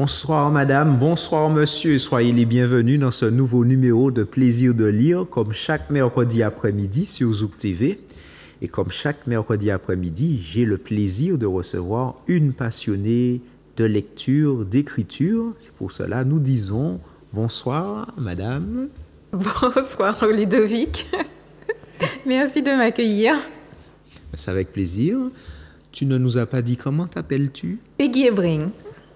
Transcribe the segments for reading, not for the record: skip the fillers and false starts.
Bonsoir madame, bonsoir monsieur, soyez les bienvenus dans ce nouveau numéro de Plaisir de lire, comme chaque mercredi après-midi sur Zouk TV. Et comme chaque mercredi après-midi, j'ai le plaisir de recevoir une passionnée de lecture, d'écriture. C'est pour cela nous disons bonsoir madame. Bonsoir Ludovic, merci de m'accueillir. C'est avec plaisir. Tu ne nous as pas dit comment t'appelles-tu? Peggy Ebring.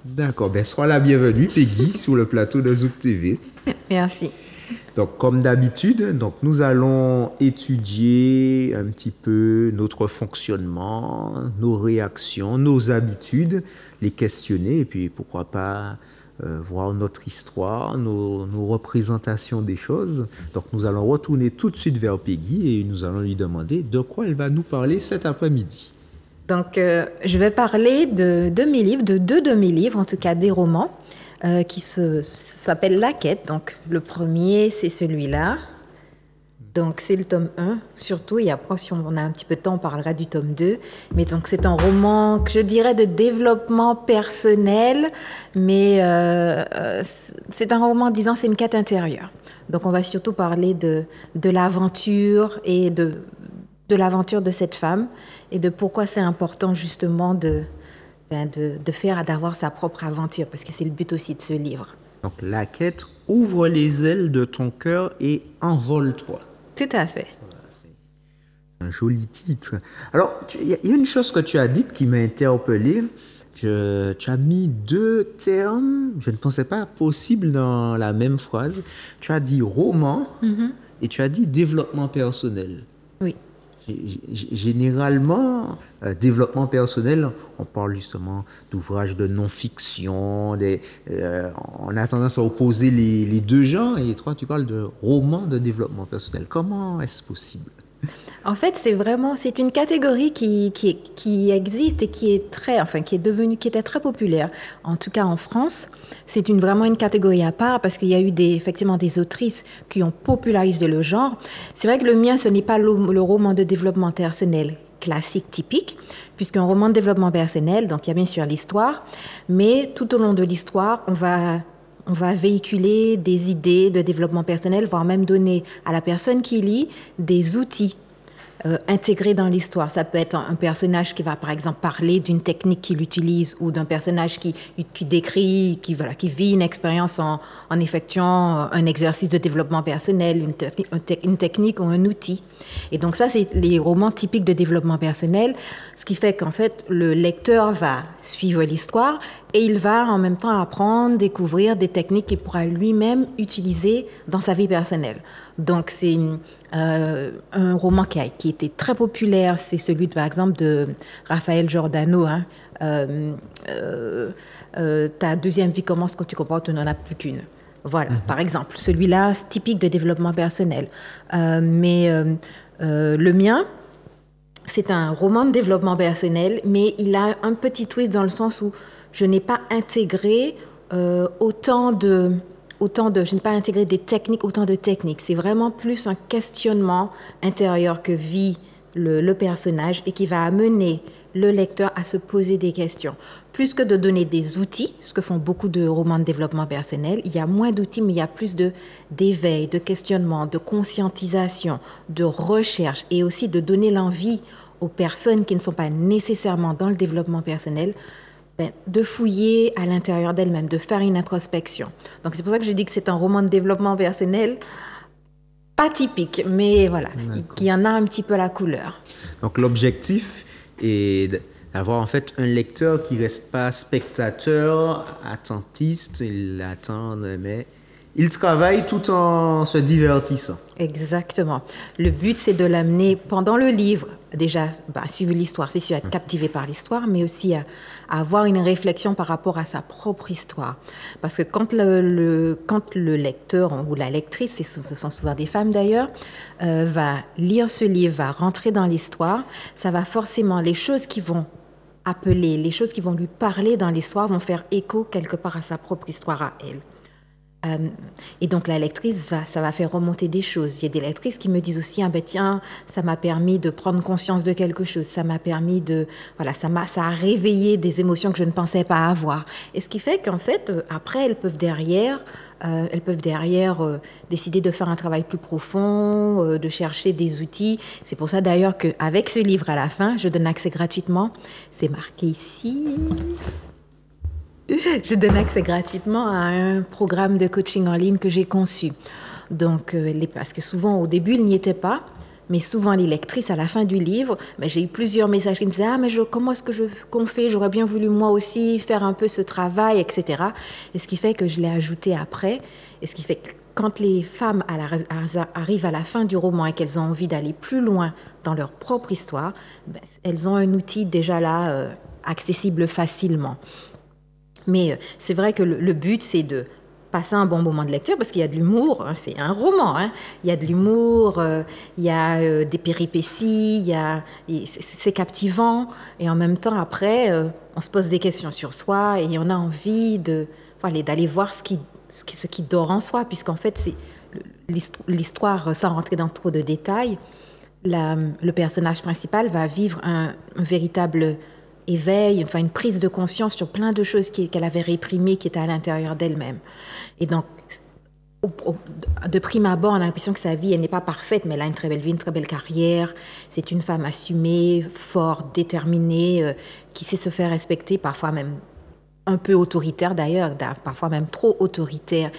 D'accord, ben sois la bienvenue Peggy sur le plateau de Zouk TV. Merci. Donc comme d'habitude, donc nous allons étudier un petit peu notre fonctionnement, nos réactions, nos habitudes, les questionner et puis pourquoi pas voir notre histoire, nos représentations des choses. Donc nous allons retourner tout de suite vers Peggy et nous allons lui demander de quoi elle va nous parler cet après-midi. Donc je vais parler de mes livres, de deux de mes livres, en tout cas des romans, qui s'appellent La Quête. Donc le premier, c'est celui-là. Donc c'est le tome 1, surtout, et après si on a un petit peu de temps, on parlera du tome 2. Mais donc c'est un roman que je dirais de développement personnel, mais c'est un roman disant c'est une quête intérieure. Donc on va surtout parler de l'aventure et de l'aventure de cette femme et de pourquoi c'est important justement d'avoir sa propre aventure, parce que c'est le but aussi de ce livre. Donc la quête, ouvre les ailes de ton cœur et envole-toi. Tout à fait. Voilà, c'est un joli titre. Alors, il y a une chose que tu as dite qui m'a interpellé. Tu as mis deux termes, je ne pensais pas possible dans la même phrase. Tu as dit roman et tu as dit développement personnel. Oui. Généralement, développement personnel, on parle justement d'ouvrages de non-fiction, on a tendance à opposer les deux genres, et toi tu parles de romans de développement personnel. Comment est-ce possible? En fait, c'est une catégorie qui existe et qui était très populaire. En tout cas, en France, c'est vraiment une catégorie à part parce qu'il y a eu effectivement des autrices qui ont popularisé le genre. C'est vrai que le mien, ce n'est pas le roman de développement personnel classique, typique, puisqu'un roman de développement personnel, donc il y a bien sûr l'histoire, mais tout au long de l'histoire, on va véhiculer des idées de développement personnel, voire même donner à la personne qui lit des outils intégrés dans l'histoire. Ça peut être un personnage qui va, par exemple, parler d'une technique qu'il utilise ou d'un personnage qui décrit, qui vit une expérience en effectuant un exercice de développement personnel, une technique ou un outil. Et donc ça, c'est les romans typiques de développement personnel, ce qui fait qu'en fait, le lecteur va suivre l'histoire et il va en même temps apprendre, découvrir des techniques qu'il pourra lui-même utiliser dans sa vie personnelle. Donc c'est un roman qui était très populaire, c'est celui par exemple de Raphaël Giordano. Ta deuxième vie commence quand tu comprends que tu n'en as plus qu'une. Voilà, par exemple. Celui-là, c'est typique de développement personnel. Mais le mien, c'est un roman de développement personnel, mais il a un petit twist dans le sens où je n'ai pas intégré je n'ai pas intégré autant de techniques. C'est vraiment plus un questionnement intérieur que vit le personnage et qui va amener le lecteur à se poser des questions. Plus que de donner des outils, ce que font beaucoup de romans de développement personnel, il y a moins d'outils, mais il y a plus d'éveil, de questionnement, de conscientisation, de recherche et aussi de donner l'envie aux personnes qui ne sont pas nécessairement dans le développement personnel de fouiller à l'intérieur d'elle-même, de faire une introspection. Donc c'est pour ça que je dis que c'est un roman de développement personnel pas typique, mais voilà, qui en a un petit peu la couleur. Donc l'objectif est d'avoir en fait un lecteur qui ne reste pas spectateur, attentiste, il attend, mais il travaille tout en se divertissant. Exactement. Le but, c'est de l'amener pendant le livre, déjà à suivre l'histoire, c'est sûr, à être captivé par l'histoire, mais aussi à avoir une réflexion par rapport à sa propre histoire. Parce que quand le lecteur ou la lectrice, ce sont souvent des femmes d'ailleurs, va lire ce livre, va rentrer dans l'histoire, ça va forcément, les choses qui vont appeler, les choses qui vont lui parler dans l'histoire vont faire écho quelque part à sa propre histoire à elle. Et donc la lectrice, ça va faire remonter des choses. Il y a des lectrices qui me disent aussi, ah ben tiens, ça m'a permis de prendre conscience de quelque chose, ça m'a permis de, voilà, ça a réveillé des émotions que je ne pensais pas avoir. Et ce qui fait qu'en fait, après, elles peuvent derrière décider de faire un travail plus profond, de chercher des outils. C'est pour ça d'ailleurs qu'avec ce livre à la fin, je donne accès gratuitement. C'est marqué ici. Je donne accès gratuitement à un programme de coaching en ligne que j'ai conçu. Donc, parce que souvent, au début, il n'y était pas. Mais souvent, les lectrices, à la fin du livre, j'ai eu plusieurs messages qui me disaient « Ah, mais comment est-ce qu'on fait? J'aurais bien voulu moi aussi faire un peu ce travail, etc. » Et ce qui fait que je l'ai ajouté après. Et ce qui fait que quand les femmes arrivent à la fin du roman et qu'elles ont envie d'aller plus loin dans leur propre histoire, elles ont un outil déjà là, accessible facilement. Mais c'est vrai que le but, c'est de passer un bon moment de lecture parce qu'il y a de l'humour, hein, c'est un roman, hein. Il y a de l'humour, il y a des péripéties, c'est captivant et en même temps après, on se pose des questions sur soi et on a envie d'aller voir ce qui dort en soi puisqu'en fait, c'est l'histoire, sans rentrer dans trop de détails, le personnage principal va vivre un véritable éveil, une prise de conscience sur plein de choses qu'elle avait réprimées, qui étaient à l'intérieur d'elle-même. Et donc, de prime abord, on a l'impression que sa vie, elle n'est pas parfaite, mais elle a une très belle vie, une très belle carrière. C'est une femme assumée, forte, déterminée, qui sait se faire respecter, parfois même un peu autoritaire d'ailleurs, parfois même trop autoritaire,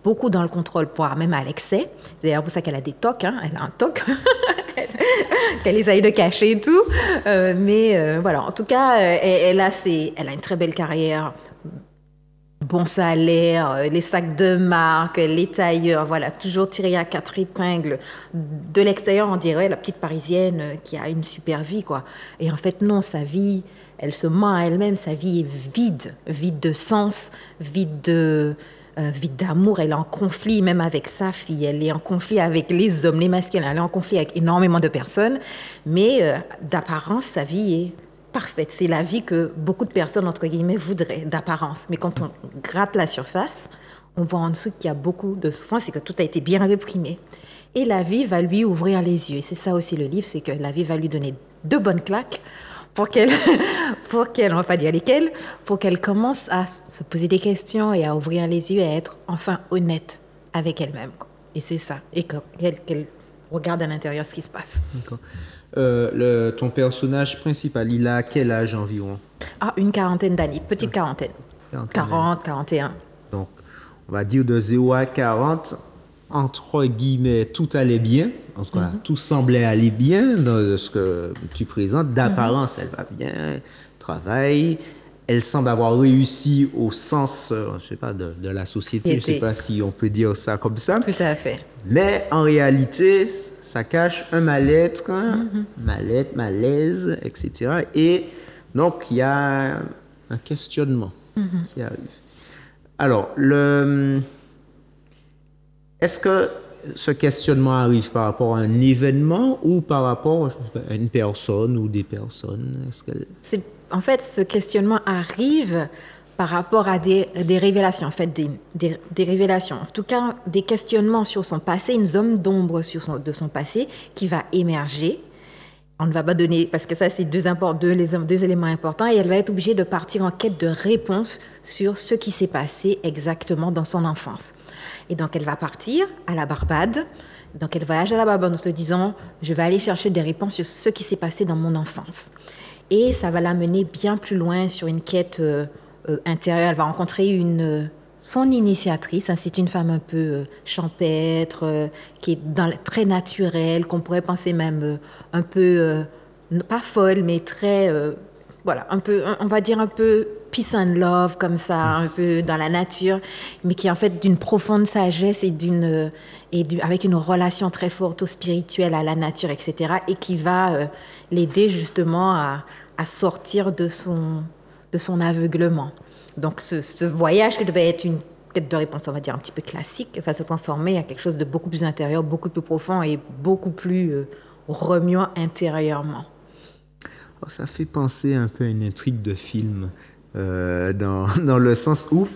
beaucoup dans le contrôle, voire même à l'excès. C'est d'ailleurs pour ça qu'elle a des tocs, hein. Elle a un toc qu'elle essaye de cacher et tout. Mais voilà, en tout cas, elle a une très belle carrière, bon salaire, les sacs de marque, les tailleurs, voilà, toujours tiré à 4 épingles. De l'extérieur, on dirait la petite Parisienne qui a une super vie, quoi. Et en fait, non, sa vie, elle se ment à elle-même, sa vie est vide de sens, vide d'amour. Elle est en conflit même avec sa fille, elle est en conflit avec les hommes, les masculins, elle est en conflit avec énormément de personnes, mais d'apparence, sa vie est parfaite. C'est la vie que beaucoup de personnes, entre guillemets, voudraient, d'apparence. Mais quand on gratte la surface, on voit en dessous qu'il y a beaucoup de souffrance et que tout a été bien réprimé. Et la vie va lui ouvrir les yeux. Et c'est ça aussi le livre, c'est que la vie va lui donner 2 bonnes claques pour qu'elle, on va pas dire lesquelles, pour qu'elle commence à se poser des questions et à ouvrir les yeux et à être enfin honnête avec elle-même. Et c'est ça. Et qu'elle regarde à l'intérieur ce qui se passe. D'accord. Ton personnage principal, il a quel âge environ? Ah, une quarantaine d'années, petite quarantaine. 40, 41. Donc, on va dire de 0 à 40, entre guillemets, tout allait bien. En tout cas, tout semblait aller bien dans ce que tu présentes. D'apparence, elle va bien, travaille. Elle semble avoir réussi au sens, je sais pas, de la société. Je ne sais pas si on peut dire ça comme ça. Tout à fait. Mais en réalité, ça cache un mal-être, malaise, etc. Et donc, il y a un questionnement qui arrive. Alors, est-ce que ce questionnement arrive par rapport à un événement ou par rapport à une personne ou des personnes? En fait, ce questionnement arrive par rapport à des révélations, en fait, des révélations. En tout cas, des questionnements sur son passé, une zone d'ombre de son passé qui va émerger. On ne va pas donner, parce que ça, c'est deux éléments importants, et elle va être obligée de partir en quête de réponse sur ce qui s'est passé exactement dans son enfance. Et donc, elle va partir à la Barbade. Donc, elle voyage à la Barbade en se disant, je vais aller chercher des réponses sur ce qui s'est passé dans mon enfance. Et ça va l'amener bien plus loin sur une quête intérieure. Elle va rencontrer son initiatrice. Hein, c'est une femme un peu champêtre, qui est très naturelle, qu'on pourrait penser même un peu, pas folle, mais très, voilà, un peu, on va dire un peu peace and love, comme ça, un peu dans la nature, mais qui est en fait d'une profonde sagesse avec une relation très forte au spirituel, à la nature, etc. Et qui va l'aider justement à sortir de son aveuglement. Donc ce voyage qui devait être une quête de réponse, on va dire un petit peu classique, va se transformer en quelque chose de beaucoup plus intérieur, beaucoup plus profond et beaucoup plus remuant intérieurement. Alors, ça fait penser un peu à une intrigue de film, dans le sens où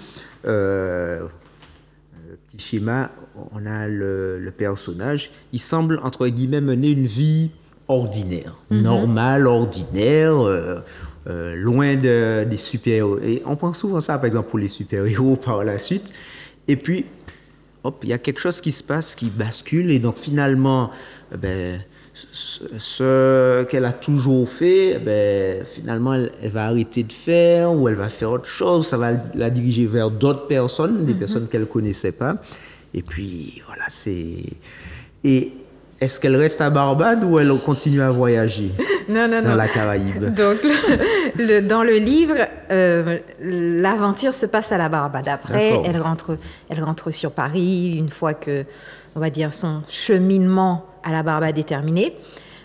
petit schéma, on a le personnage, il semble, entre guillemets, mener une vie ordinaire, normale, ordinaire, loin des super-héros. Et on pense souvent ça, par exemple, pour les super-héros par la suite. Et puis, hop, il y a quelque chose qui se passe, qui bascule, et donc finalement, ce qu'elle a toujours fait, finalement, elle va arrêter de faire, ou elle va faire autre chose, ça va la diriger vers d'autres personnes, des personnes qu'elle ne connaissait pas. Et puis, voilà, c'est... Et est-ce qu'elle reste à Barbade ou elle continue à voyager non. dans la Caraïbe? Donc, dans le livre, l'aventure se passe à la Barbade. Après, elle rentre sur Paris une fois que, on va dire, son cheminement à la Barbade est terminé.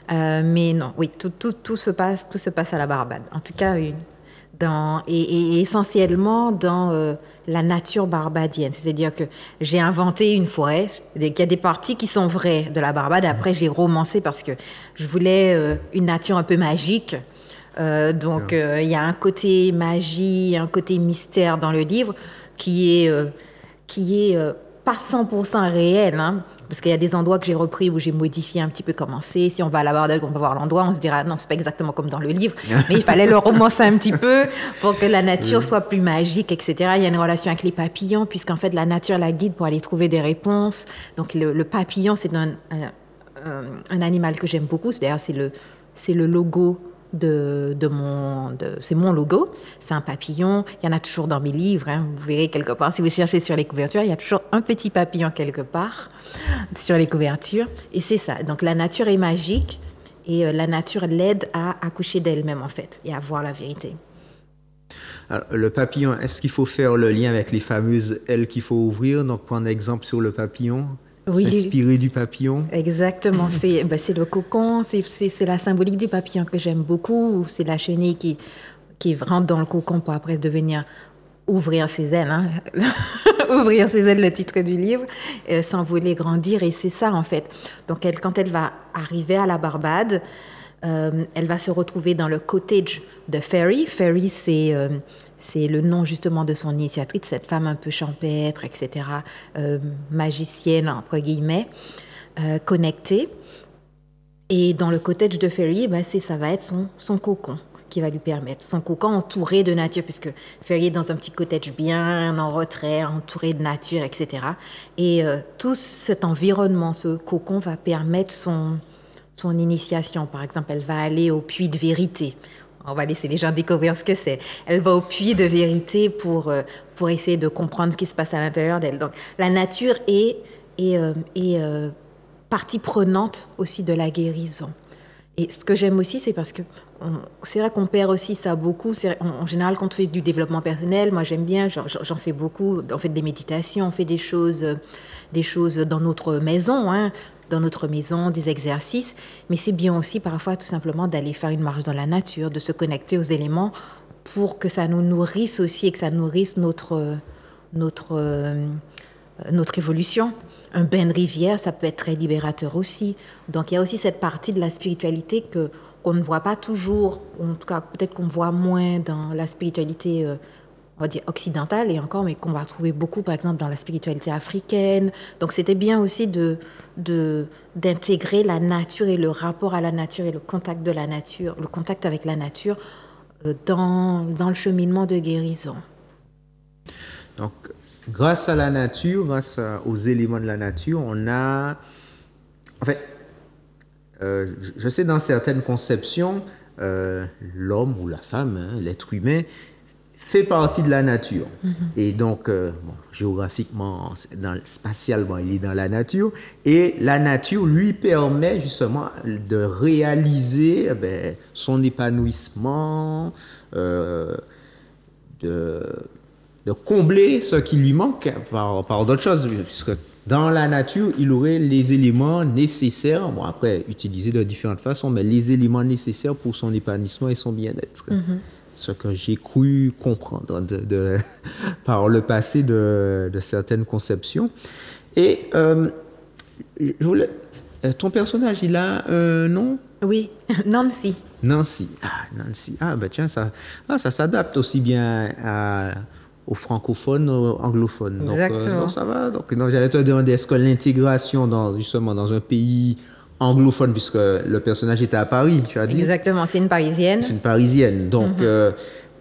Mais non, oui, tout se passe à la Barbade. En tout cas, et essentiellement dans la nature barbadienne. C'est-à-dire que j'ai inventé une forêt. Il y a des parties qui sont vraies de la Barbade. Après, j'ai romancé parce que je voulais une nature un peu magique. Donc, il y a un côté magie, un côté mystère dans le livre qui est pas 100% réel, hein, parce qu'il y a des endroits que j'ai repris où j'ai modifié un petit peu comment c'est. Si on va à la Barbade, on va voir l'endroit, on se dira non, c'est pas exactement comme dans le livre, mais il fallait le romancer un petit peu pour que la nature soit plus magique, etc. Il y a une relation avec les papillons, puisqu'en fait la nature la guide pour aller trouver des réponses. Donc le papillon, c'est un animal que j'aime beaucoup. D'ailleurs, c'est le logo c'est mon logo, c'est un papillon. Il y en a toujours dans mes livres, hein. Vous verrez quelque part, si vous cherchez sur les couvertures, il y a toujours un petit papillon quelque part sur les couvertures. Et c'est ça, donc la nature est magique et la nature l'aide à accoucher d'elle-même en fait et à voir la vérité. Alors, le papillon, est-ce qu'il faut faire le lien avec les fameuses ailes qu'il faut ouvrir? Donc prendre exemple sur le papillon. Oui, s'inspirer du papillon. Exactement, c'est le cocon, c'est la symbolique du papillon que j'aime beaucoup. C'est la chenille qui rentre dans le cocon pour après devenir ouvrir ses ailes, hein. Ouvrir ses ailes, le titre du livre, s'envoler, grandir, et c'est ça en fait. Donc quand elle va arriver à la Barbade, elle va se retrouver dans le cottage de Fairy. Fairy, c'est le nom justement de son initiatrice, cette femme un peu champêtre, etc., magicienne, entre guillemets, connectée. Et dans le cottage de Fairy, ça va être son cocon qui va lui permettre. Son cocon entouré de nature, puisque Fairy est dans un petit cottage bien en retrait, entouré de nature, etc. Et tout cet environnement, ce cocon va permettre son initiation. Par exemple, elle va aller au puits de vérité. On va laisser les gens découvrir ce que c'est. Elle va au puits de vérité pour essayer de comprendre ce qui se passe à l'intérieur d'elle. Donc, la nature est partie prenante aussi de la guérison. Et ce que j'aime aussi, c'est parce que c'est vrai qu'on perd aussi ça beaucoup. En général, quand on fait du développement personnel, moi j'aime bien, j'en fais beaucoup. On fait des méditations, on fait des choses dans notre maison, hein, des exercices. Mais c'est bien aussi parfois tout simplement d'aller faire une marche dans la nature, de se connecter aux éléments pour que ça nous nourrisse aussi et que ça nourrisse notre évolution. Un bain de rivière, ça peut être très libérateur aussi. Donc il y a aussi cette partie de la spiritualité qu'on ne voit pas toujours, ou en tout cas peut-être qu'on voit moins dans la spiritualité on va dire occidentale, et encore, mais qu'on va trouver beaucoup par exemple dans la spiritualité africaine. Donc c'était bien aussi d'intégrer la nature et le rapport à la nature et le contact de la nature, le contact avec la nature dans le cheminement de guérison. Donc grâce à la nature, grâce aux éléments de la nature, on a... En fait, je sais dans certaines conceptions, l'homme ou la femme, hein, l'être humain, fait partie de la nature. Mm-hmm. Et donc, géographiquement, spatialement, il est dans la nature. Et la nature lui permet justement de réaliser son épanouissement, de combler ce qui lui manque par d'autres choses, puisque dans la nature, il aurait les éléments nécessaires, bon après, utilisés de différentes façons, mais les éléments nécessaires pour son épanouissement et son bien-être. Mm-hmm. Ce que j'ai cru comprendre par le passé de certaines conceptions. Et ton personnage, il a un nom? Oui, Nancy. Nancy. Ah, Nancy. Ah, ben tiens, ça s'adapte aussi bien aux francophones, aux anglophones. Donc, Exactement. ça va. Donc, non, j'allais te demander, est-ce que l'intégration justement dans un pays anglophone, puisque le personnage était à Paris, tu as dit? Exactement, c'est une Parisienne. C'est une Parisienne. Donc,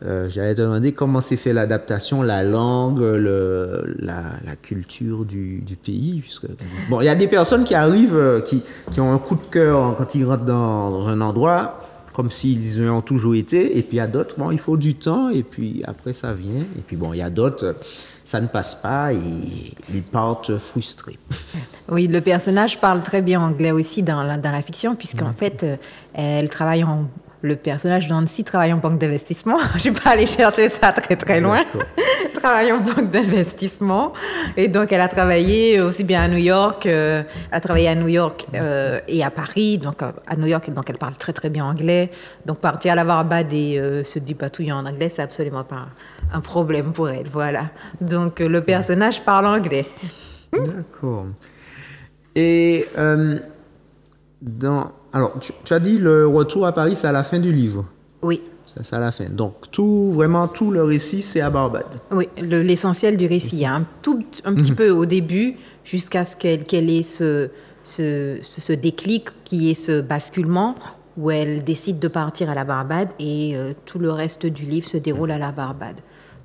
j'allais te demander comment s'est fait l'adaptation, la langue, la culture du pays. Puisque, bon, il y a des personnes qui arrivent, qui ont un coup de cœur quand ils rentrent dans un endroit, comme s'ils y ont toujours été. Et puis, il y a d'autres, bon, il faut du temps. Et puis, après, ça vient. Et puis, bon, il y a d'autres, ça ne passe pas et ils partent frustrés. Oui, le personnage parle très bien anglais aussi dans la fiction, puisqu'en fait, elle travaille le personnage d'Annecy travaille en banque d'investissement. Je ne suis pas allée chercher ça très très loin. Travaille en banque d'investissement. Et donc, elle a travaillé aussi bien à New York. Elle a travaillé à New York et à Paris. Donc, à New York, donc, elle parle très très bien anglais. Donc, partir à la Barbade et se dépatouiller en anglais, c'est absolument pas un problème pour elle. Voilà. Donc, le personnage parle anglais. D'accord. Et alors, tu as dit le retour à Paris, c'est à la fin du livre. Oui. C'est à la fin. Donc, vraiment, tout le récit, c'est à Barbade. Oui, l'essentiel du récit. Il y a un petit peu au début, jusqu'à ce qu'elle ait ce déclic, qui est ce basculement, où elle décide de partir à la Barbade et tout le reste du livre se déroule à la Barbade.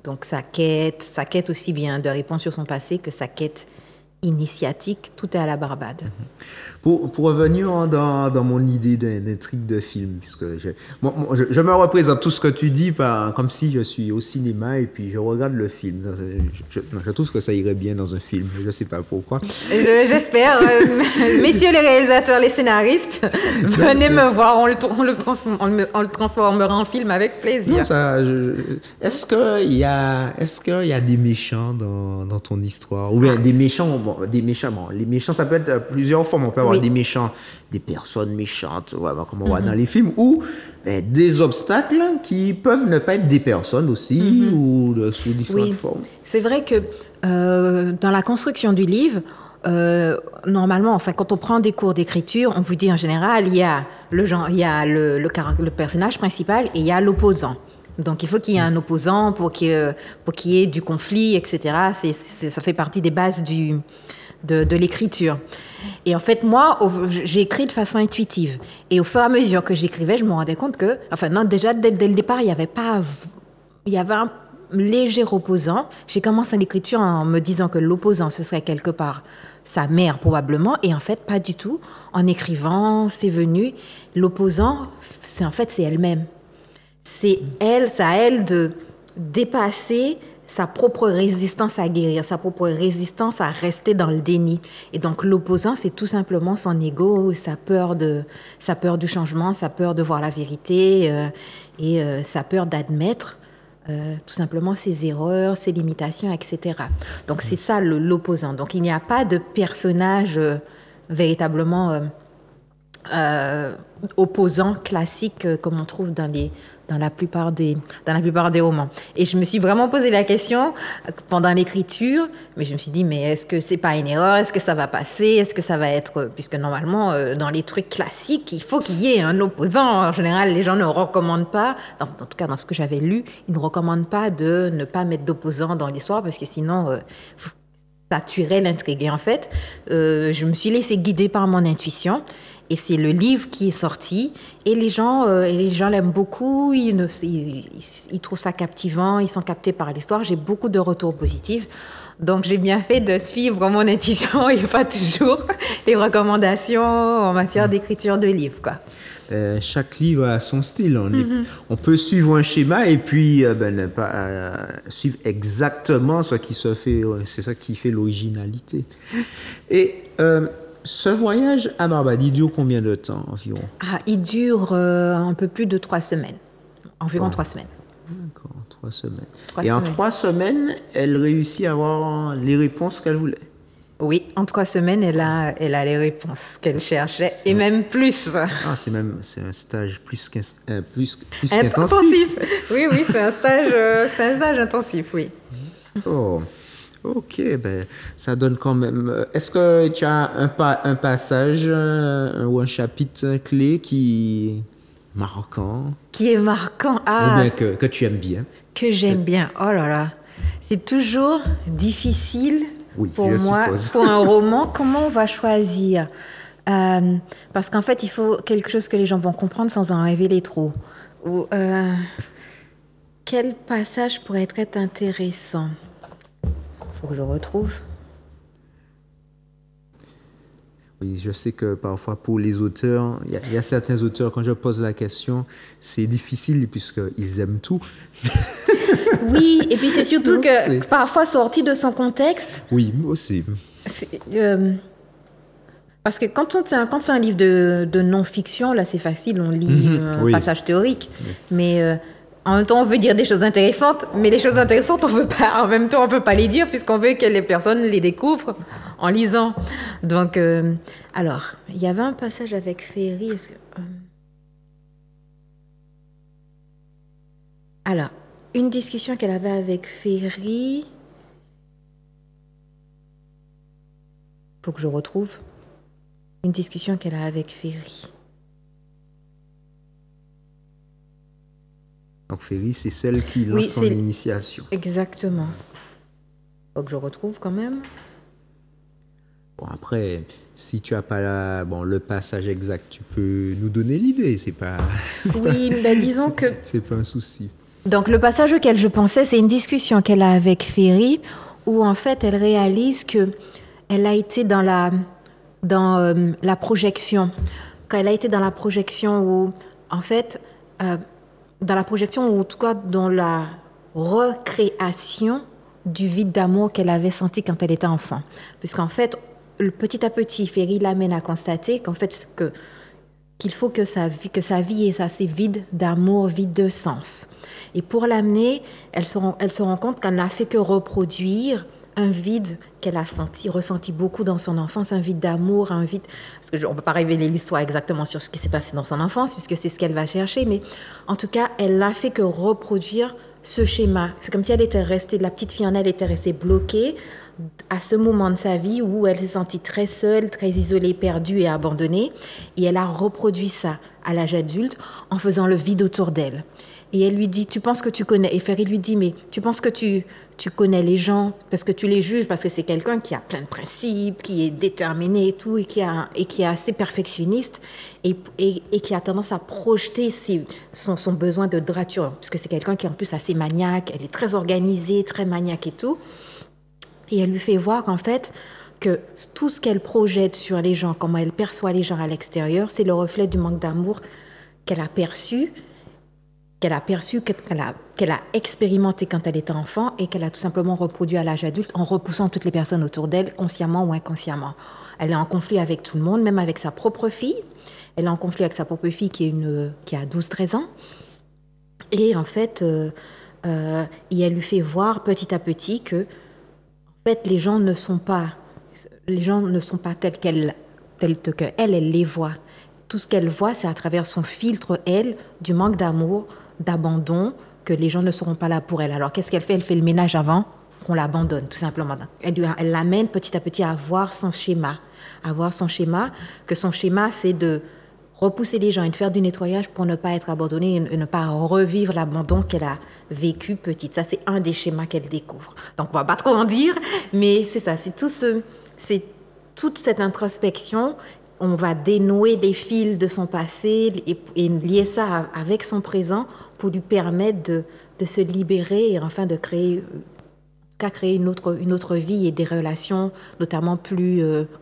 Donc, sa quête aussi bien de réponse sur son passé que sa quête initiatique, tout est à la Barbade. Pour revenir dans mon idée d'intrigue de film, puisque je me représente tout ce que tu dis comme si je suis au cinéma et puis je regarde le film. Je trouve que ça irait bien dans un film, je ne sais pas pourquoi. J'espère. Messieurs les réalisateurs, les scénaristes, venez me voir, on le transformera en film avec plaisir. Est-ce qu'il y a des méchants dans ton histoire? Ou bien des méchants, les méchants, ça peut être plusieurs formes. On peut avoir des méchants, des personnes méchantes, comme on voit dans les films, ou des obstacles qui peuvent ne pas être des personnes aussi, ou sous différentes formes. C'est vrai que dans la construction du livre, normalement, enfin, quand on prend des cours d'écriture, on vous dit en général, il y a le personnage principal et il y a l'opposant. Donc, il faut qu'il y ait un opposant pour qu'il y ait du conflit, etc. Ça fait partie des bases de l'écriture. Et en fait, moi, j'ai écrit de façon intuitive. Et au fur et à mesure que j'écrivais, je me rendais compte que, enfin, non, déjà, dès le départ, il y avait un léger opposant. J'ai commencé l'écriture en me disant que l'opposant, ce serait quelque part sa mère, probablement. Et en fait, pas du tout. En écrivant, c'est venu. L'opposant, c'est elle-même. C'est à elle de dépasser sa propre résistance à guérir, sa propre résistance à rester dans le déni. Et donc l'opposant, c'est tout simplement son ego, sa peur du changement, sa peur de voir la vérité et sa peur d'admettre tout simplement ses erreurs, ses limitations, etc. Donc c'est ça l'opposant. Donc il n'y a pas de personnage véritablement opposant classique comme on trouve dans la plupart des romans. Et je me suis vraiment posé la question pendant l'écriture, mais je me suis dit, mais est-ce que c'est pas une erreur? Est-ce que ça va passer? Est-ce que ça va être... Puisque normalement, dans les trucs classiques, il faut qu'il y ait un opposant. En général, les gens ne recommandent pas, en tout cas dans ce que j'avais lu, ils ne recommandent pas de ne pas mettre d'opposant dans l'histoire, parce que sinon... ça tuerait l'intrigue. Et en fait, je me suis laissée guider par mon intuition. Et c'est le livre qui est sorti. Et les gens l'aiment beaucoup. Ils trouvent ça captivant. Ils sont captés par l'histoire. J'ai beaucoup de retours positifs. Donc, j'ai bien fait de suivre mon intuition et pas toujours les recommandations en matière d'écriture de livres, quoi. Chaque livre a son style. On peut suivre un schéma et puis ne pas suivre exactement ce qui se fait. C'est ça qui fait l'originalité. Et ce voyage à Barbade, il dure combien de temps environ? Il dure un peu plus de 3 semaines. Environ 3 semaines. D'accord, 3 semaines. En 3 semaines, elle réussit à avoir les réponses qu'elle voulait. Oui, en 3 semaines, elle a les réponses qu'elle cherchait, et même plus. C'est un stage plus qu'intensif. Oui, c'est un stage intensif, oui. Oh, ok, ça donne quand même... Est-ce que tu as un passage ou un chapitre clé qui est marquant? Qui est marquant, ou bien que tu aimes bien? Que j'aime bien, oh là là. C'est toujours difficile Oui, pour je moi, suppose. pour un roman, comment on va choisir. Parce qu'en fait, il faut quelque chose que les gens vont comprendre sans en révéler trop. Ou, quel passage pourrait être intéressant? Il faut que je retrouve. Oui, je sais que parfois pour les auteurs, il y a certains auteurs, quand je pose la question, c'est difficile puisqu'ils aiment tout. Oui, et puis c'est surtout Donc, que c'est- parfois sorti de son contexte, Oui, moi aussi. parce que quand c'est un livre de non-fiction, là c'est facile, on lit un oui. passage théorique, mais en même temps on veut dire des choses intéressantes, mais les choses intéressantes on veut pas, en même temps on peut pas les dire puisqu'on veut que les personnes les découvrent en lisant. Donc, alors, il y avait un passage avec Ferry, alors, une discussion qu'elle avait avec Ferry, faut que je retrouve. Une discussion qu'elle a avec Ferry. Donc Ferry, c'est celle qui lance Oui, son c'est- initiation. Exactement. Faut que je retrouve quand même. Bon, après, si tu as pas le passage exact, tu peux nous donner l'idée. C'est pas, Oui, ben disons que... c'est pas un souci. Donc le passage auquel je pensais, c'est une discussion qu'elle a avec Ferry, où en fait elle réalise que elle a été dans la projection. Quand elle a été dans la projection où, en fait, dans la projection ou en tout cas dans la recréation du vide d'amour qu'elle avait senti quand elle était enfant. Puisqu'en fait, petit à petit, Ferry l'amène à constater qu'en fait, qu'il faut que sa vie est assez vide d'amour, vide de sens. Et pour l'amener, elle se rend compte qu'elle n'a fait que reproduire un vide qu'elle a ressenti beaucoup dans son enfance, un vide d'amour, un vide... Parce qu'on ne peut pas révéler l'histoire exactement sur ce qui s'est passé dans son enfance, puisque c'est ce qu'elle va chercher, mais en tout cas, elle n'a fait que reproduire ce schéma. C'est comme si elle était restée, la petite fille en elle était restée bloquée à ce moment de sa vie où elle s'est sentie très seule, très isolée, perdue et abandonnée. Et elle a reproduit ça à l'âge adulte en faisant le vide autour d'elle. Et elle lui dit, tu penses que tu connais... Et Ferry lui dit, mais tu penses que tu connais les gens parce que tu les juges, parce que c'est quelqu'un qui a plein de principes, qui est déterminé et tout, et qui est assez perfectionniste et qui a tendance à projeter son besoin de droiture, parce que c'est quelqu'un qui est en plus assez maniaque, elle est très organisée, très maniaque et tout. Et elle lui fait voir qu'en fait, que tout ce qu'elle projette sur les gens, comment elle perçoit les gens à l'extérieur, c'est le reflet du manque d'amour qu'elle a perçu, qu'elle a expérimenté quand elle était enfant et qu'elle a tout simplement reproduit à l'âge adulte en repoussant toutes les personnes autour d'elle, consciemment ou inconsciemment. Elle est en conflit avec tout le monde, même avec sa propre fille. Elle est en conflit avec sa propre fille qui a 12-13 ans. Et en fait, et elle lui fait voir petit à petit que en fait, les gens ne sont pas tels qu'elle les voit. Tout ce qu'elle voit, c'est à travers son filtre, elle, du manque d'amour, d'abandon, que les gens ne seront pas là pour elle. Alors, qu'est-ce qu'elle fait? Elle fait le ménage avant qu'on l'abandonne, tout simplement. Elle l'amène petit à petit à voir son schéma. Que son schéma, c'est de repousser les gens et de faire du nettoyage pour ne pas être abandonnée et ne pas revivre l'abandon qu'elle a vécu petite. Ça, c'est un des schémas qu'elle découvre. Donc, on va pas trop en dire, mais c'est ça. C'est toute cette introspection. On va dénouer des fils de son passé et lier ça avec son présent pour lui permettre de se libérer et enfin de créer une autre vie et des relations notamment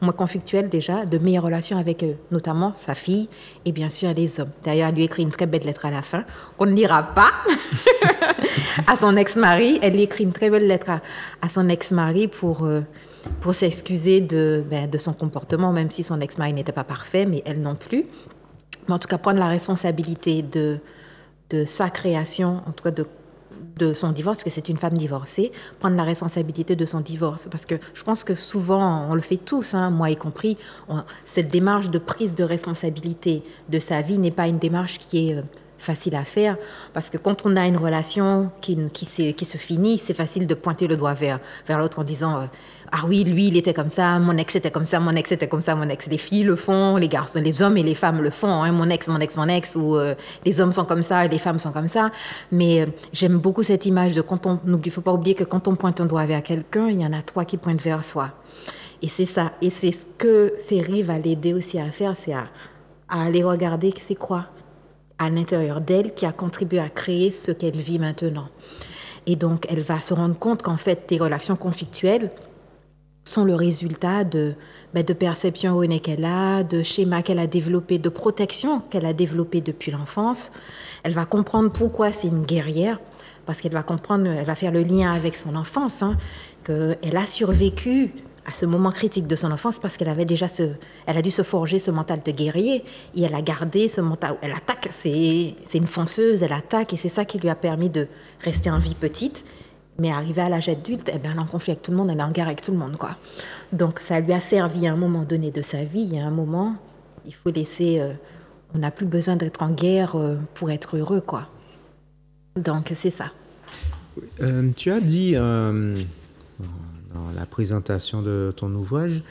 moins conflictuelles déjà, de meilleures relations avec notamment sa fille et bien sûr les hommes. D'ailleurs, elle lui écrit une très belle lettre à la fin, qu'on ne lira pas, à son ex-mari. Elle lui écrit une très belle lettre à son ex-mari pour s'excuser de son comportement, même si son ex-mari n'était pas parfait, mais elle non plus. Mais en tout cas, prendre la responsabilité de sa création, en tout cas de son divorce, parce que c'est une femme divorcée, prendre la responsabilité de son divorce. Parce que je pense que souvent, on le fait tous, hein, moi y compris, cette démarche de prise de responsabilité de sa vie n'est pas une démarche qui est facile à faire, parce que quand on a une relation qui se finit, c'est facile de pointer le doigt vers l'autre en disant ah oui, lui, il était comme ça, mon ex était comme ça, mon ex était comme ça, mon ex. Les filles le font, les garçons, les hommes et les femmes le font, hein, mon ex, ou les hommes sont comme ça et les femmes sont comme ça. Mais j'aime beaucoup cette image de il ne faut pas oublier que quand on pointe un doigt vers quelqu'un, il y en a 3 qui pointent vers soi. Et c'est ça. Et c'est ce que Ferry va l'aider aussi à faire, c'est à aller regarder c'est quoi à l'intérieur d'elle qui a contribué à créer ce qu'elle vit maintenant. Et donc, elle va se rendre compte qu'en fait, des relations conflictuelles sont le résultat de perceptions erronées qu'elle a, de schémas qu'elle a développés, de protection qu'elle a développés depuis l'enfance. Elle va comprendre pourquoi c'est une guerrière, parce qu'elle va comprendre, elle va faire le lien avec son enfance, hein, qu'elle a survécu à ce moment critique de son enfance parce qu'elle avait déjà elle a dû se forger ce mental de guerrier et elle a gardé ce mental. Elle attaque, c'est une fonceuse, elle attaque et c'est ça qui lui a permis de rester en vie petite. Mais arrivée à l'âge adulte, elle est en conflit avec tout le monde, elle est en guerre avec tout le monde, quoi. Donc ça lui a servi à un moment donné de sa vie. Il y a un moment, il faut laisser. On n'a plus besoin d'être en guerre pour être heureux, quoi. Donc c'est ça. Tu as dit dans la présentation de ton ouvrage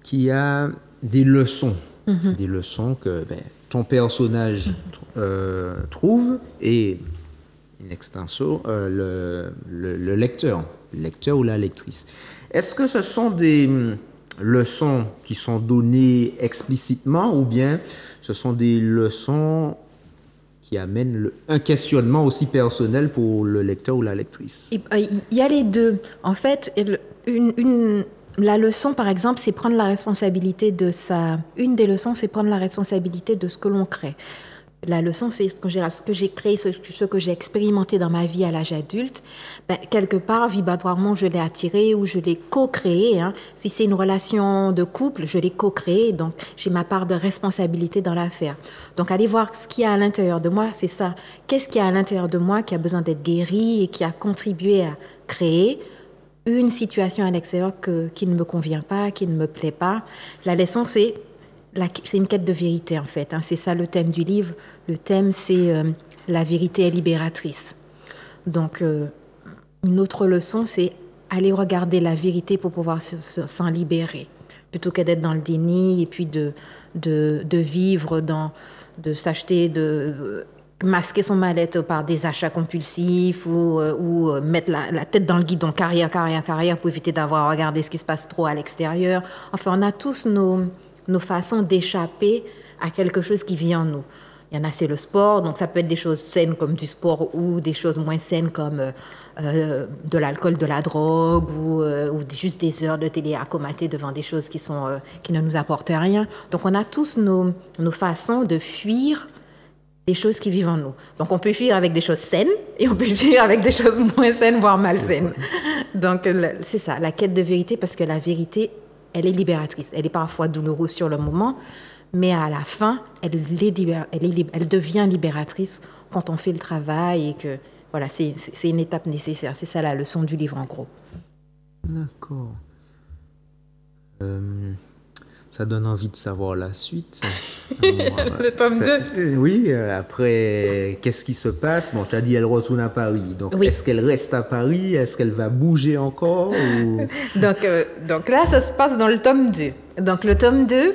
qu'il y a des leçons, des leçons que ton personnage trouve et in extenso le lecteur ou la lectrice. Est-ce que ce sont des leçons qui sont données explicitement ou bien ce sont des leçons qui amènent un questionnement aussi personnel pour le lecteur ou la lectrice? Il y a les deux. En fait, la leçon, par exemple, c'est prendre la responsabilité de ça. Une des leçons, c'est prendre la responsabilité de ce que l'on crée. La leçon, c'est ce que j'ai créé, ce que j'ai expérimenté dans ma vie à l'âge adulte. Quelque part, vibratoirement, je l'ai attiré ou je l'ai co-créé. Hein. Si c'est une relation de couple, je l'ai co-créé. Donc, j'ai ma part de responsabilité dans l'affaire. Donc, aller voir ce qu'il y a à l'intérieur de moi, c'est ça. Qu'est-ce qu'il y a à l'intérieur de moi qui a besoin d'être guéri et qui a contribué à créer une situation à l'extérieur qui ne me convient pas, qui ne me plaît pas. La leçon, c'est une quête de vérité, en fait. Hein. C'est ça le thème du livre. Le thème, c'est la vérité est libératrice. Donc, une autre leçon, c'est aller regarder la vérité pour pouvoir s'en libérer, plutôt que d'être dans le déni et puis de vivre de s'acheter, de masquer son mal-être par des achats compulsifs ou mettre la tête dans le guidon, carrière, pour éviter d'avoir regardé ce qui se passe trop à l'extérieur. Enfin, on a tous nos façons d'échapper à quelque chose qui vit en nous. Il y en a, c'est le sport, donc ça peut être des choses saines comme du sport ou des choses moins saines comme de l'alcool, de la drogue ou juste des heures de télé à comater devant des choses qui ne nous apportent rien. Donc on a tous nos façons de fuir des choses qui vivent en nous. Donc on peut fuir avec des choses saines et on peut fuir avec des choses moins saines, voire malsaines. Donc c'est ça, la quête de vérité, parce que la vérité, elle est libératrice. Elle est parfois douloureuse sur le moment, mais à la fin, elle devient libératrice quand on fait le travail et que, voilà, c'est une étape nécessaire. C'est ça la leçon du livre, en gros. D'accord. Ça donne envie de savoir la suite. Le tome 2. Oui, après, qu'est-ce qui se passe? Bon, tu as dit elle retourne à Paris. Donc, oui. Est-ce qu'elle reste à Paris? Est-ce qu'elle va bouger encore ou... donc là, ça se passe dans le tome 2. Donc le tome 2,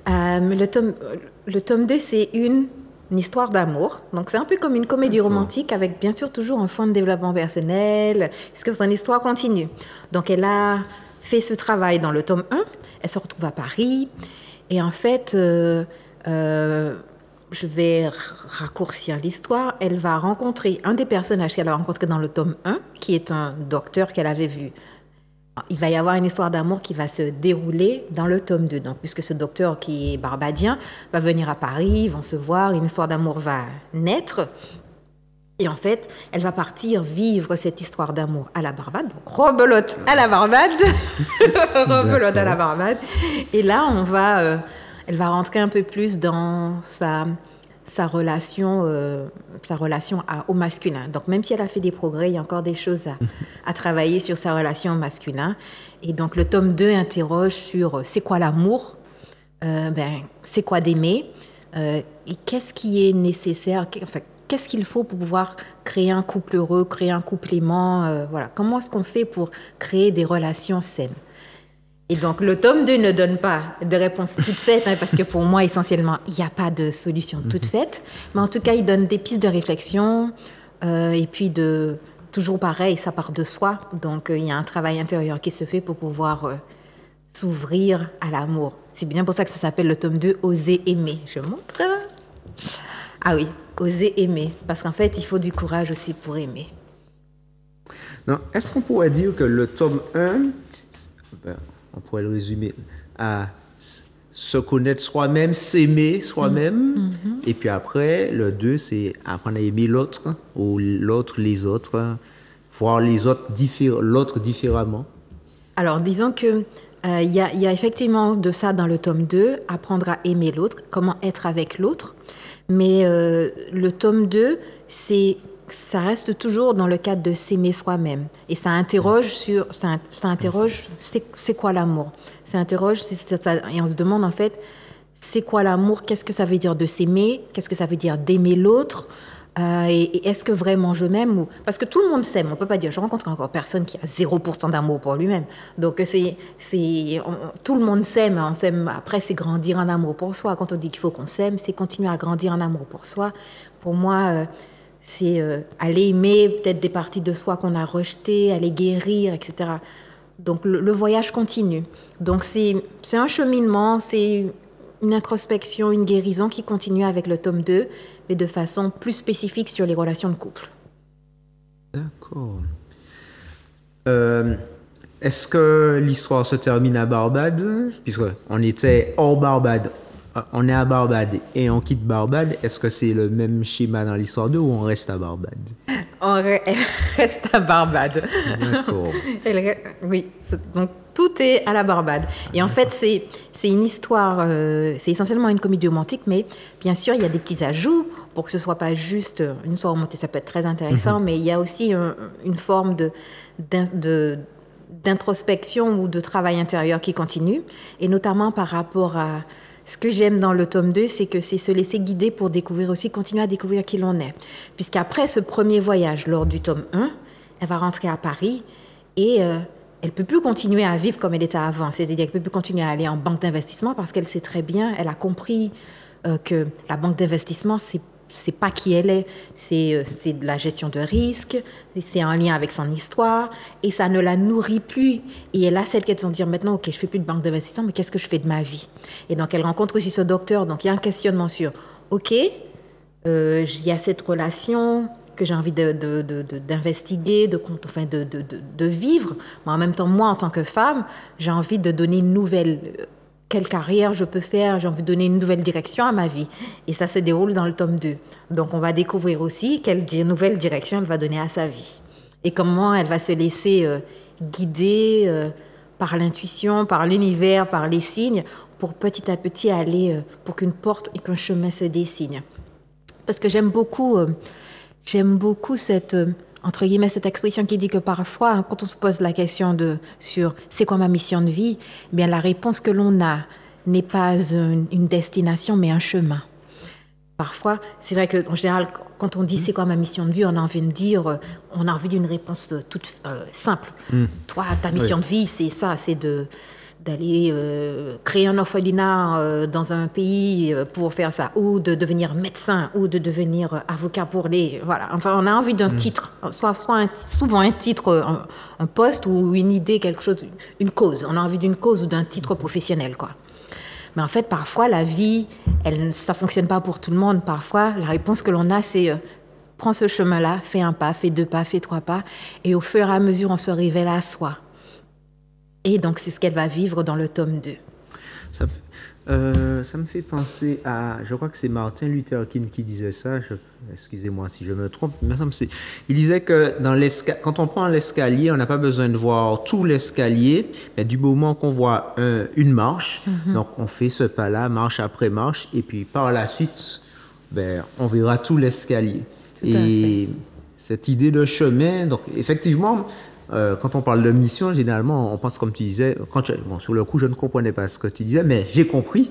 le tome 2, c'est une histoire d'amour. Donc c'est un peu comme une comédie romantique avec bien sûr toujours un fond de développement personnel, puisque son histoire continue. Donc elle a fait ce travail dans le tome 1. Elle se retrouve à Paris et en fait, je vais raccourcir l'histoire. Elle va rencontrer un des personnages qu'elle a rencontré dans le tome 1, qui est un docteur qu'elle avait vu. Il va y avoir une histoire d'amour qui va se dérouler dans le tome 2. Donc, puisque ce docteur qui est barbadien va venir à Paris, ils vont se voir, une histoire d'amour va naître. Et en fait, elle va partir vivre cette histoire d'amour à la Barbade. Donc, rebelote à la Barbade. Rebelote à la Barbade. Et là, elle va rentrer un peu plus dans sa relation au masculin. Donc, même si elle a fait des progrès, il y a encore des choses à travailler sur sa relation au masculin. Et donc, le tome 2 interroge sur c'est quoi l'amour, c'est quoi d'aimer, et qu'est-ce qui est nécessaire, enfin, qu'est-ce qu'il faut pour pouvoir créer un couple heureux, créer un couple aimant, voilà. Comment est-ce qu'on fait pour créer des relations saines? Et donc, le tome 2 ne donne pas de réponse toute faite, parce que pour moi, essentiellement, il n'y a pas de solution toute faite. Mais en tout cas, il donne des pistes de réflexion et puis toujours pareil, ça part de soi. Donc, il y a un travail intérieur qui se fait pour pouvoir s'ouvrir à l'amour. C'est bien pour ça que ça s'appelle le tome 2, Oser aimer. Je montre. Ah oui, oser aimer. Parce qu'en fait, il faut du courage aussi pour aimer. Non, est-ce qu'on pourrait dire que le tome 1, on pourrait le résumer à se connaître soi-même, s'aimer soi-même, et puis après, le 2, c'est apprendre à aimer l'autre, ou l'autre, les autres, voir les autres l'autre différemment? Alors, disons que il y a effectivement de ça dans le tome 2, apprendre à aimer l'autre, comment être avec l'autre. Mais le tome 2, ça reste toujours dans le cadre de s'aimer soi-même. Et ça interroge c'est quoi l'amour? Ça interroge, et on se demande en fait, c'est quoi l'amour? Qu'est-ce que ça veut dire de s'aimer? Qu'est-ce que ça veut dire d'aimer l'autre? Et est-ce que vraiment je m'aime? Parce que tout le monde s'aime, on ne peut pas dire, je rencontre encore personne qui a 0% d'amour pour lui-même. Donc tout le monde s'aime, on s'aime. Après c'est grandir en amour pour soi. Quand on dit qu'il faut qu'on s'aime, c'est continuer à grandir en amour pour soi. Pour moi, c'est aller aimer peut-être des parties de soi qu'on a rejetées, aller guérir, etc. Donc le voyage continue. Donc c'est un cheminement, c'est une introspection, une guérison qui continue avec le tome 2, mais de façon plus spécifique sur les relations de couple. D'accord. Est-ce que l'histoire se termine à Barbade? Puisqu'on était hors Barbade, on est à Barbade et on quitte Barbade. Est-ce que c'est le même schéma dans l'histoire 2 ou on reste à Barbade? Elle reste à Barbade. D'accord. Oui, donc tout est à la Barbade. Et en fait, c'est une histoire, c'est essentiellement une comédie romantique, mais bien sûr, il y a des petits ajouts pour que ce soit pas juste une histoire romantique. Ça peut être très intéressant, mais il y a aussi une forme d'introspection ou de travail intérieur qui continue, et notamment par rapport à ce que j'aime dans le tome 2, c'est que c'est se laisser guider pour découvrir aussi, continuer à découvrir qui l'on est. Puisqu'après ce premier voyage, lors du tome 1, elle va rentrer à Paris et elle ne peut plus continuer à vivre comme elle était avant. C'est-à-dire qu'elle ne peut plus continuer à aller en banque d'investissement parce qu'elle sait très bien, elle a compris que la banque d'investissement, c'est pas qui elle est, c'est de la gestion de risque, c'est en lien avec son histoire, et ça ne la nourrit plus. Et elle a cette question de dire maintenant, ok, je fais plus de banque d'investissement, mais qu'est-ce que je fais de ma vie? Et donc elle rencontre aussi ce docteur, donc il y a un questionnement sur, ok, il y a cette relation que j'ai envie d'investiguer, de vivre, mais en même temps, moi, en tant que femme, j'ai envie de donner une nouvelle... quelle carrière je peux faire, j'ai envie de donner une nouvelle direction à ma vie. Et ça se déroule dans le tome 2. Donc on va découvrir aussi quelle nouvelle direction elle va donner à sa vie. Et comment elle va se laisser guider par l'intuition, par l'univers, par les signes, pour petit à petit aller, pour qu'une porte et qu'un chemin se dessine. Parce que j'aime beaucoup cette... entre guillemets, cette expression qui dit que parfois, quand on se pose la question sur c'est quoi ma mission de vie, eh bien la réponse que l'on a n'est pas une destination, mais un chemin. Parfois, c'est vrai qu'en général, quand on dit c'est quoi ma mission de vie, on a envie de dire, on a envie d'une réponse toute simple. Toi, ta mission de vie, c'est ça, c'est d'aller créer un orphelinat dans un pays pour faire ça, ou de devenir médecin, ou de devenir avocat pour les... Voilà, enfin, on a envie d'un titre, souvent un titre, un poste ou une idée, quelque chose, une cause. On a envie d'une cause ou d'un titre professionnel, quoi. Mais en fait, parfois, la vie, ça ne fonctionne pas pour tout le monde. Parfois, la réponse que l'on a, c'est prends ce chemin-là, fais un pas, fais 2 pas, fais 3 pas, et au fur et à mesure, on se révèle à soi. Et donc, c'est ce qu'elle va vivre dans le tome 2. Ça me fait penser à... Je crois que c'est Martin Luther King qui disait ça. Excusez-moi si je me trompe. Mais il disait que quand on prend l'escalier, on n'a pas besoin de voir tout l'escalier. Mais du moment qu'on voit une marche, donc on fait ce pas-là, marche après marche. Et puis par la suite, on verra tout l'escalier. Et cette idée de chemin, donc effectivement... quand on parle de mission, généralement, on pense comme tu disais, sur le coup, je ne comprenais pas ce que tu disais, mais j'ai compris.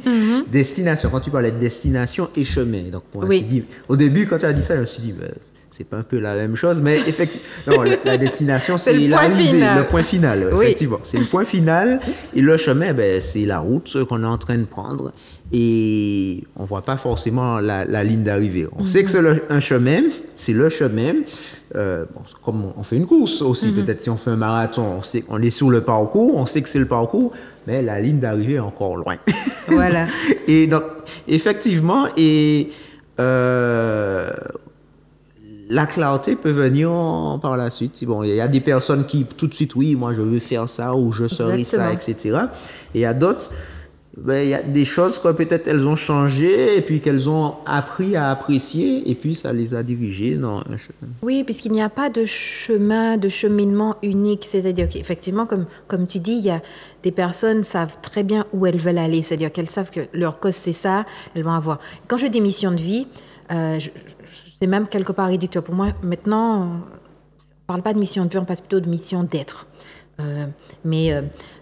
Destination, quand tu parlais de destination et chemin. Donc, moi, je me suis dit, au début, quand tu as dit ça, je me suis dit, ben, c'est pas un peu la même chose, mais effectivement, la destination, c'est l'arrivée, le point final. Oui. Effectivement, c'est le point final. Et le chemin, ben, c'est la route qu'on est en train de prendre. Et on ne voit pas forcément la ligne d'arrivée. On sait que c'est un chemin, c'est le chemin. Comme on fait une course aussi, peut-être si on fait un marathon, on est sur le parcours, on sait que c'est le parcours, mais la ligne d'arrivée est encore loin. Voilà. Et donc, effectivement, la clarté peut venir par la suite. Bon, il y a des personnes qui, tout de suite, oui, moi, je veux faire ça ou je serai ça, etc. Et il y a d'autres, il y a des choses que peut-être elles ont changé et puis qu'elles ont appris à apprécier et puis ça les a dirigées dans un chemin. Oui, puisqu'il n'y a pas de chemin, de cheminement unique. C'est-à-dire qu'effectivement, comme tu dis, il y a des personnes savent très bien où elles veulent aller. C'est-à-dire qu'elles savent que leur cause, c'est ça, elles vont avoir. Quand je dis mission de vie, c'est même quelque part réducteur. Pour moi, maintenant, on ne parle pas de mission de vie, on passe plutôt de mission d'être.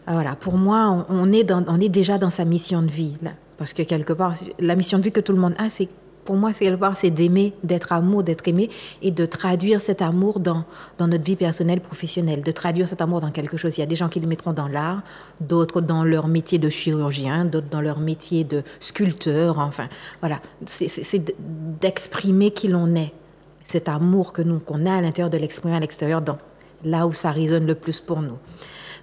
Voilà, pour moi, on est déjà dans sa mission de vie. Là, parce que quelque part, la mission de vie que tout le monde a, pour moi, quelque part, c'est d'aimer, d'être amour, d'être aimé et de traduire cet amour dans notre vie personnelle, professionnelle, de traduire cet amour dans quelque chose. Il y a des gens qui le mettront dans l'art, d'autres dans leur métier de chirurgien, d'autres dans leur métier de sculpteur. Enfin, voilà, c'est d'exprimer qui l'on est. Cet amour qu'on a à l'intérieur de l'exprimer à l'extérieur, là où ça résonne le plus pour nous.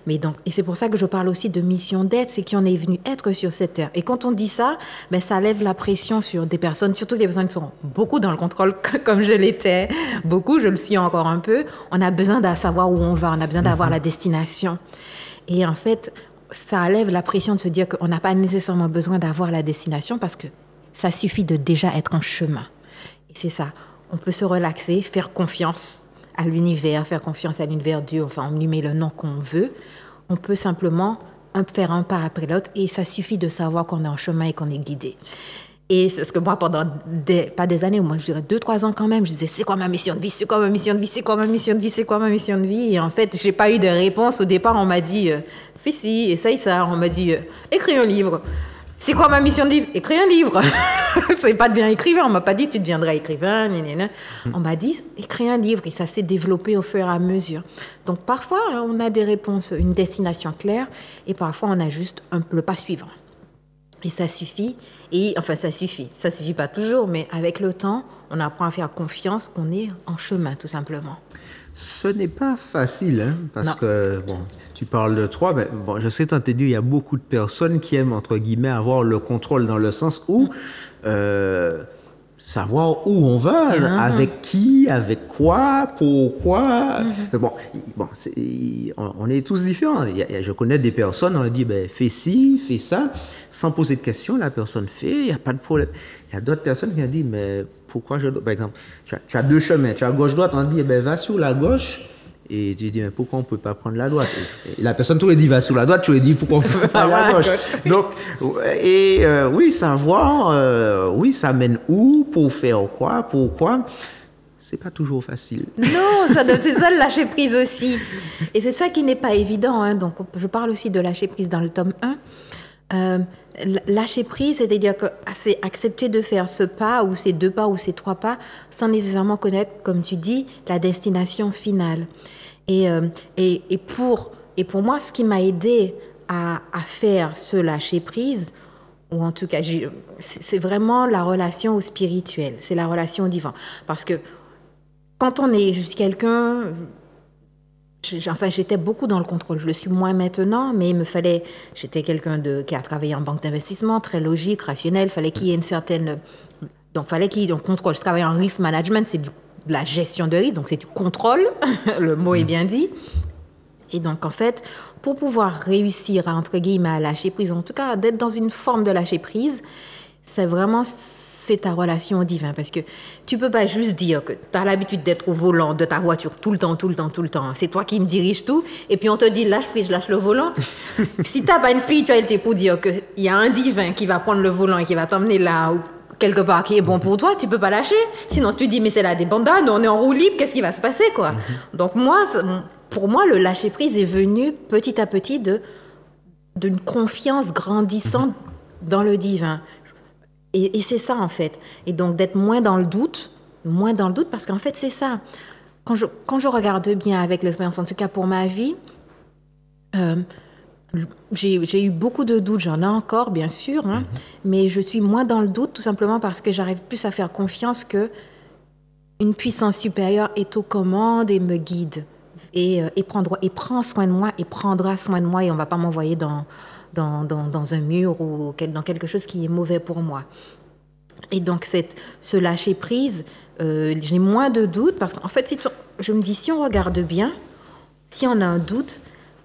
Et c'est pour ça que je parle aussi de mission d'être, c'est qu'on est venu être sur cette terre. Et quand on dit ça, ça lève la pression sur des personnes, surtout des personnes qui sont beaucoup dans le contrôle, comme je l'étais, beaucoup, je le suis encore un peu. On a besoin de savoir où on va, on a besoin d'avoir la destination. Et en fait, ça lève la pression de se dire qu'on n'a pas nécessairement besoin d'avoir la destination parce que ça suffit de déjà être en chemin. Et c'est ça, on peut se relaxer, faire confiance à l'univers, faire confiance à l'univers, Dieu, enfin on lui met le nom qu'on veut. On peut simplement faire un pas après l'autre et ça suffit de savoir qu'on est en chemin et qu'on est guidé. Et parce que moi, pendant pas des années, moi je dirais 2-3 ans quand même, je disais c'est quoi ma mission de vie, c'est quoi ma mission de vie, c'est quoi ma mission de vie, c'est quoi ma mission de vie. Et en fait, j'ai pas eu de réponse. Au départ, on m'a dit fais ci, essaye ça. On m'a dit écris un livre. C'est quoi ma mission de vie? Écrire un livre. C'est pas de bien écrivain. On m'a pas dit tu deviendras écrivain. On m'a dit écrire un livre et ça s'est développé au fur et à mesure. Donc parfois on a des réponses, une destination claire et parfois on a juste le pas suivant. Et ça suffit. Et enfin ça suffit. Ça suffit pas toujours, mais avec le temps, on apprend à faire confiance qu'on est en chemin tout simplement. Ce n'est pas facile, parce que, tu parles de toi, mais je sais t'en te dire, il y a beaucoup de personnes qui aiment, entre guillemets, avoir le contrôle dans le sens où savoir où on va, avec qui, avec quoi, pourquoi. On est tous différents. Je connais des personnes, on leur dit, fais ci, fais ça, sans poser de questions, la personne fait, il n'y a pas de problème. Il y a d'autres personnes qui ont dit, mais pourquoi je dois... Par exemple, tu as deux chemins, tu as gauche-droite, on dit, va sur la gauche, et tu dis, mais pourquoi on ne peut pas prendre la droite? Et la personne, tu lui dis, va sur la droite, tu lui dis, pourquoi on ne peut pas la gauche? Donc, oui, savoir, oui, ça mène où, pour faire quoi, pourquoi, c'est pas toujours facile. Non, c'est ça le lâcher prise aussi. Et c'est ça qui n'est pas évident. Donc, je parle aussi de lâcher prise dans le tome 1. Lâcher prise, c'est-à-dire que c'est accepter de faire ce pas ou ces 2 pas ou ces 3 pas sans nécessairement connaître, comme tu dis, la destination finale. Et pour moi, ce qui m'a aidé à faire ce lâcher prise, ou en tout cas, c'est vraiment la relation au spirituel, c'est la relation au divin. Parce que quand on est juste quelqu'un... j'étais beaucoup dans le contrôle. Je le suis moins maintenant, mais j'étais quelqu'un qui a travaillé en banque d'investissement, très logique, rationnel. Il fallait qu'il y ait une certaine... Donc, il fallait qu'il y ait un contrôle. Je travaillais en risk management, c'est de la gestion de risque, donc c'est du contrôle. Le mot est bien dit. Et donc, en fait, pour pouvoir réussir à, entre guillemets, à lâcher prise, en tout cas, d'être dans une forme de lâcher prise, c'est ta relation au divin. Parce que tu peux pas juste dire que tu as l'habitude d'être au volant de ta voiture tout le temps. C'est toi qui me dirige tout. Et puis on te dit lâche prise, lâche le volant. Si tu n'as pas une spiritualité pour dire qu'il y a un divin qui va prendre le volant et qui va t'emmener là ou quelque part qui est bon pour toi, tu peux pas lâcher. Sinon tu dis mais c'est la débandade, on est en roue libre, qu'est-ce qui va se passer quoi? Donc moi, pour moi, le lâcher-prise est venu petit à petit d'une confiance grandissante dans le divin. Et c'est ça, en fait. Et donc, d'être moins dans le doute, parce qu'en fait, c'est ça. Quand je regarde bien avec l'expérience, en tout cas pour ma vie, j'ai eu beaucoup de doutes, j'en ai encore, bien sûr, hein, mais je suis moins dans le doute, tout simplement parce que j'arrive plus à faire confiance que une puissance supérieure est aux commandes et me guide. Et prend soin de moi et prendra soin de moi et on ne va pas m'envoyer dans un mur ou dans quelque chose qui est mauvais pour moi. Et donc, ce lâcher-prise, j'ai moins de doutes parce qu'en fait, je me dis, si on regarde bien, si on a un doute,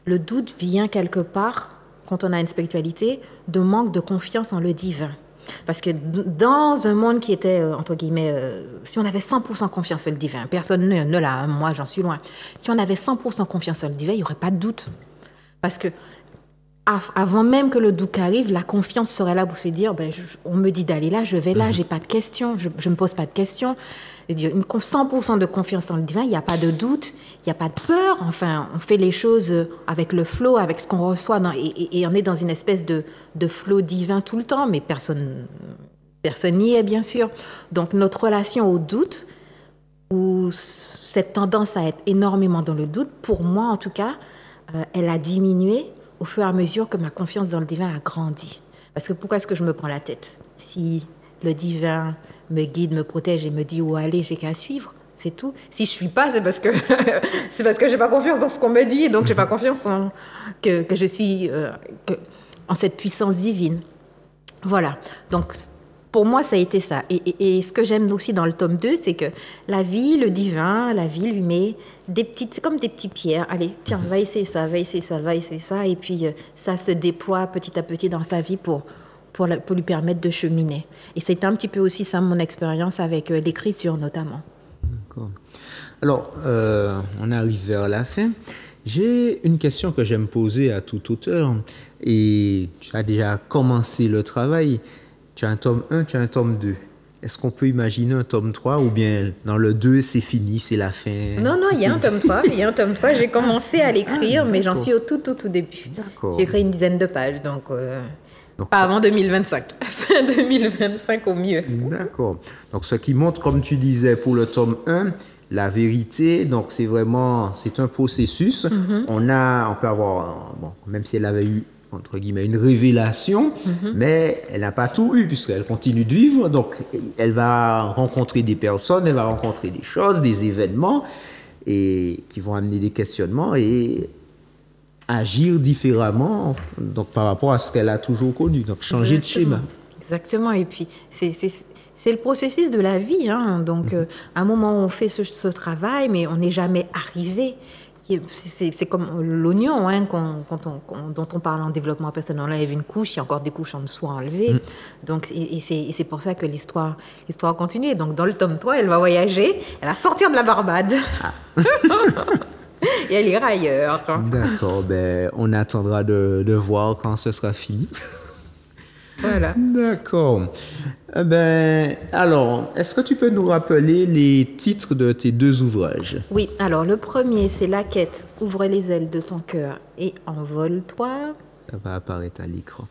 le doute vient quelque part, quand on a une spiritualité, de manque de confiance en le divin. Parce que dans un monde qui était, entre guillemets, si on avait 100% confiance en le divin, personne ne l'a, moi j'en suis loin, si on avait 100% confiance en le divin, il n'y aurait pas de doute. Parce que avant même que le doute arrive, la confiance serait là pour se dire, on me dit d'aller là, je vais là, j'ai pas de questions, je ne me pose pas de questions. 100% de confiance en le divin, il n'y a pas de doute, il n'y a pas de peur. Enfin, on fait les choses avec le flow, avec ce qu'on reçoit, et on est dans une espèce de flow divin tout le temps, mais personne n'y est, bien sûr. Donc, notre relation au doute, ou cette tendance à être énormément dans le doute, pour moi en tout cas, elle a diminué au fur et à mesure que ma confiance dans le divin a grandi. Parce que pourquoi est-ce que je me prends la tête? Si le divin me guide, me protège et me dit où aller, j'ai qu'à suivre, c'est tout. Si je ne suis pas, c'est parce que je n'ai pas confiance dans ce qu'on me dit, donc je n'ai pas confiance que je suis en cette puissance divine. Voilà. Donc, pour moi, ça a été ça. Et ce que j'aime aussi dans le tome 2, c'est que la vie, le divin, la vie lui met c'est comme des petites pierres. Allez, tiens, va essayer ça, va essayer ça, va essayer ça. Et puis, ça se déploie petit à petit dans sa vie pour lui permettre de cheminer. Et c'est un petit peu aussi ça mon expérience avec l'écriture notamment. D'accord. Alors, on arrive vers la fin. J'ai une question que j'aime poser à tout auteur. Et tu as déjà commencé le travail. Tu as un tome 1, tu as un tome 2. Est-ce qu'on peut imaginer un tome 3 ou bien dans le 2, c'est fini, c'est la fin? Non, il y a un tome 3. Il y a un tome 3. J'ai commencé à l'écrire, mais j'en suis au tout début. D'accord. J'ai écrit une dizaine de pages, donc pas avant 2025. Fin 2025 au mieux. D'accord. Donc, ce qui montre, comme tu disais, pour le tome 1, la vérité, donc c'est un processus. On peut avoir, même si elle avait eu, entre guillemets, une révélation, mais elle n'a pas tout eu puisqu'elle continue de vivre. Donc, elle va rencontrer des personnes, elle va rencontrer des choses, des événements et qui vont amener des questionnements et agir différemment donc, par rapport à ce qu'elle a toujours connu. Donc, changer de schéma. Exactement. Et puis, c'est le processus de la vie. Hein. Donc, à un moment, on fait ce travail, mais on n'est jamais arrivé. C'est comme l'oignon hein, dont on parle en développement personnel. On enlève une couche, il y a encore des couches en dessous à enlever. Donc, c'est pour ça que l'histoire continue. Donc, dans le tome 3, elle va voyager, elle va sortir de la Barbade. Et elle ira ailleurs. D'accord, on attendra de voir quand ce sera fini. Voilà. D'accord. Alors, est-ce que tu peux nous rappeler les titres de tes 2 ouvrages? Oui, alors le premier, c'est La quête, ouvre les ailes de ton cœur et envole-toi. Ça va apparaître à l'écran.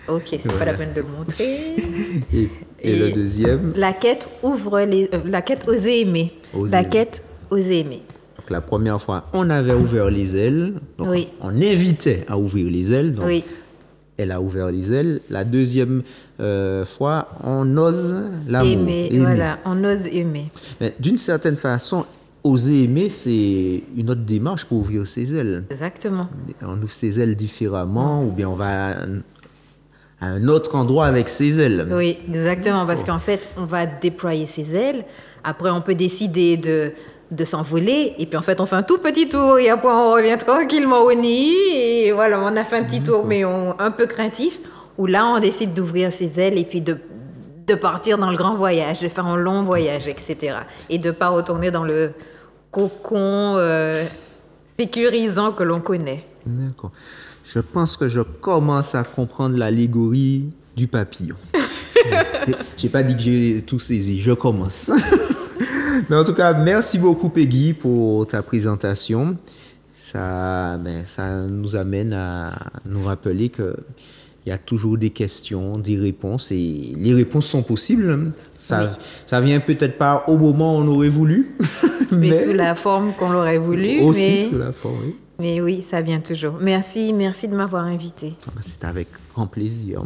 Ok, c'est pas la peine de le montrer. Et le deuxième? La quête, oser aimer. La quête, oser aimer. Donc, la première fois, on avait ouvert les ailes. Donc, oui. On invitait à ouvrir les ailes. Donc, oui. Elle a ouvert les ailes. La deuxième fois, on ose l'amour. Aimer, voilà, on ose aimer. Mais d'une certaine façon, oser aimer, c'est une autre démarche pour ouvrir ses ailes. Exactement. On ouvre ses ailes différemment ou bien on va à un autre endroit avec ses ailes. Oui, exactement, parce qu'en fait, on va déployer ses ailes. Après, on peut décider de s'envoler, et puis en fait on fait un tout petit tour et après on revient tranquillement au nid et voilà, on a fait un petit tour mais un peu craintif où là on décide d'ouvrir ses ailes et puis de partir dans le grand voyage, de faire un long voyage, etc. Et de ne pas retourner dans le cocon sécurisant que l'on connaît. D'accord. Je pense que je commence à comprendre l'allégorie du papillon. J'ai pas dit que j'ai tout saisi, je commence. Mais en tout cas, merci beaucoup Peggy pour ta présentation. ça nous amène à nous rappeler que il y a toujours des questions, des réponses, et les réponses sont possibles. Ça vient peut-être pas au moment où on aurait voulu, mais sous la forme qu'on l'aurait voulu. Aussi sous la forme, oui. Mais oui, ça vient toujours. Merci de m'avoir invité. C'est avec grand plaisir.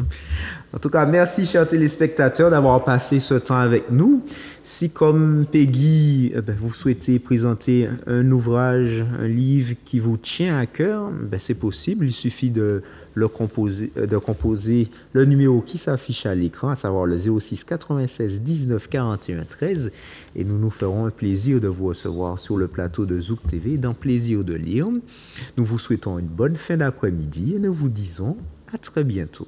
En tout cas, merci, chers téléspectateurs, d'avoir passé ce temps avec nous. Si, comme Peggy, vous souhaitez présenter un ouvrage, un livre qui vous tient à cœur, c'est possible. Il suffit de composer le numéro qui s'affiche à l'écran, à savoir le 06 96 19 41 13. Et nous nous ferons un plaisir de vous recevoir sur le plateau de Zouk TV dans Plaisir de lire. Nous vous souhaitons une bonne fin d'après-midi et nous vous disons à très bientôt.